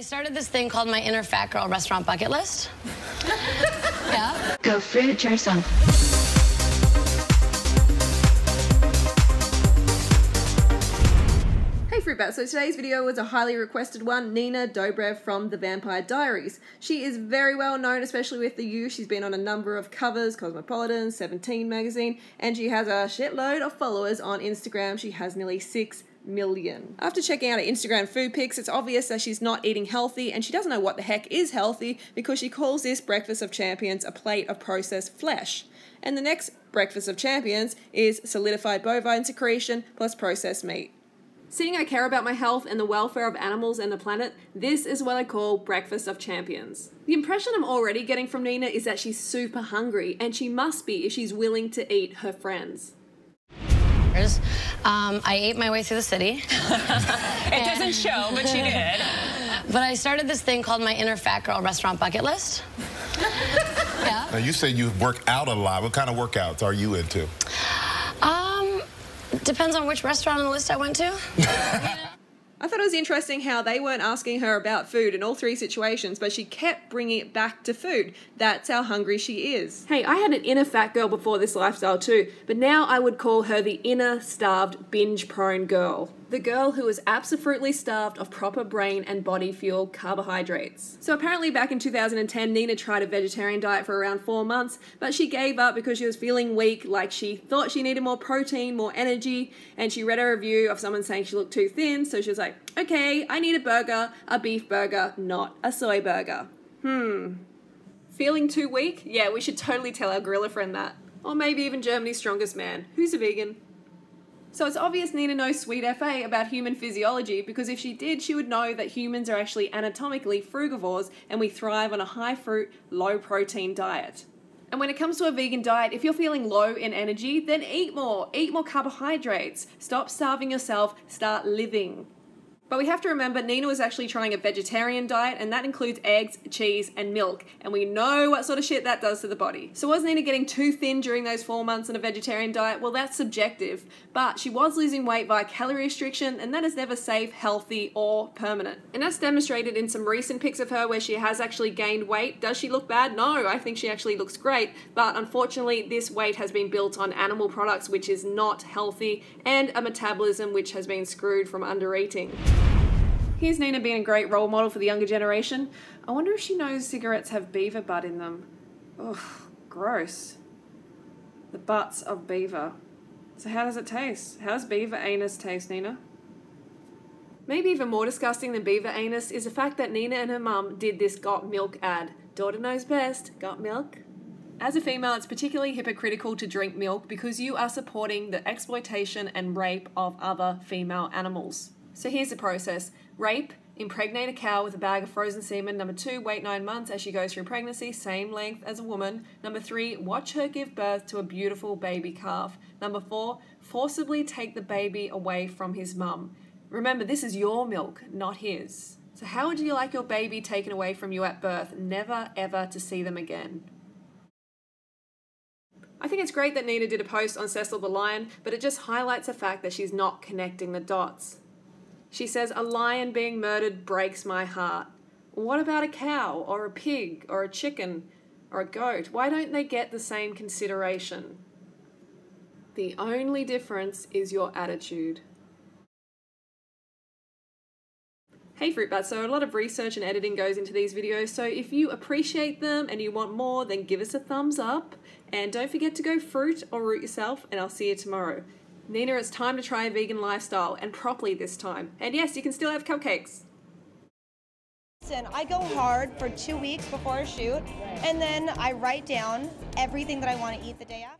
started this thing called my inner fat girl restaurant bucket list. Yeah. Go fruit yourself. Hey Fruitbat, so today's video was a highly requested one, Nina Dobrev from The Vampire Diaries. She is very well known, especially with the youth. She's been on a number of covers, Cosmopolitan, 17 magazine, and she has a shitload of followers on Instagram. She has nearly 6 million. After checking out her Instagram food pics, it's obvious that she's not eating healthy, and she doesn't know what the heck is healthy because she calls this Breakfast of Champions a plate of processed flesh. And the next Breakfast of Champions is solidified bovine secretion plus processed meat. Seeing I care about my health and the welfare of animals and the planet, this is what I call Breakfast of Champions. The impression I'm already getting from Nina is that she's super hungry, and she must be if she's willing to eat her friends. I ate my way through the city. It doesn't show, but she did. But I started this thing called my inner fat girl restaurant bucket list. Yeah. Now you say you work out a lot. What kind of workouts are you into? Depends on which restaurant on the list I went to. I thought it was interesting how they weren't asking her about food in all 3 situations, but she kept bringing it back to food. That's how hungry she is. Hey, I had an inner fat girl before this lifestyle too, but now I would call her the inner starved, binge-prone girl. The girl who is absolutely starved of proper brain and body fuel carbohydrates. So apparently back in 2010, Nina tried a vegetarian diet for around 4 months, but she gave up because she was feeling weak, like she thought she needed more protein, more energy, and she read a review of someone saying she looked too thin, so she was like, okay, I need a burger, a beef burger, not a soy burger. Feeling too weak? Yeah, we should totally tell our gorilla friend that. Or maybe even Germany's strongest man, who's a vegan. So it's obvious Nina knows sweet FA about human physiology, because if she did, she would know that humans are actually anatomically frugivores and we thrive on a high fruit, low protein diet. And when it comes to a vegan diet, if you're feeling low in energy, then eat more carbohydrates. Stop starving yourself, start living. But we have to remember Nina was actually trying a vegetarian diet, and that includes eggs, cheese, and milk. And we know what sort of shit that does to the body. So was Nina getting too thin during those 4 months on a vegetarian diet? Well, that's subjective. But she was losing weight via calorie restriction, and that is never safe, healthy, or permanent. And that's demonstrated in some recent pics of her where she has actually gained weight. Does she look bad? No, I think she actually looks great. But unfortunately, this weight has been built on animal products, which is not healthy, and a metabolism which has been screwed from undereating. Here's Nina being a great role model for the younger generation. I wonder if she knows cigarettes have beaver butt in them. Ugh, gross. The butts of beaver. So how does it taste? How does beaver anus taste, Nina? Maybe even more disgusting than beaver anus is the fact that Nina and her mum did this got milk ad. Daughter knows best, got milk? As a female, it's particularly hypocritical to drink milk because you are supporting the exploitation and rape of other female animals. So here's the process. Rape, impregnate a cow with a bag of frozen semen. Number 2, wait 9 months as she goes through pregnancy, same length as a woman. Number 3, watch her give birth to a beautiful baby calf. Number 4, forcibly take the baby away from his mum. Remember, this is your milk, not his. So how would you like your baby taken away from you at birth, never ever to see them again? I think it's great that Nina did a post on Cecil the Lion, but it just highlights the fact that she's not connecting the dots. She says, a lion being murdered breaks my heart. What about a cow, or a pig, or a chicken, or a goat? Why don't they get the same consideration? The only difference is your attitude. Hey Fruitbat, so a lot of research and editing goes into these videos, so if you appreciate them and you want more, then give us a thumbs up. And don't forget to go fruit or root yourself, and I'll see you tomorrow. Nina, it's time to try a vegan lifestyle, and properly this time. And yes, you can still have cupcakes. Listen, I go hard for 2 weeks before a shoot, and then I write down everything that I want to eat the day after.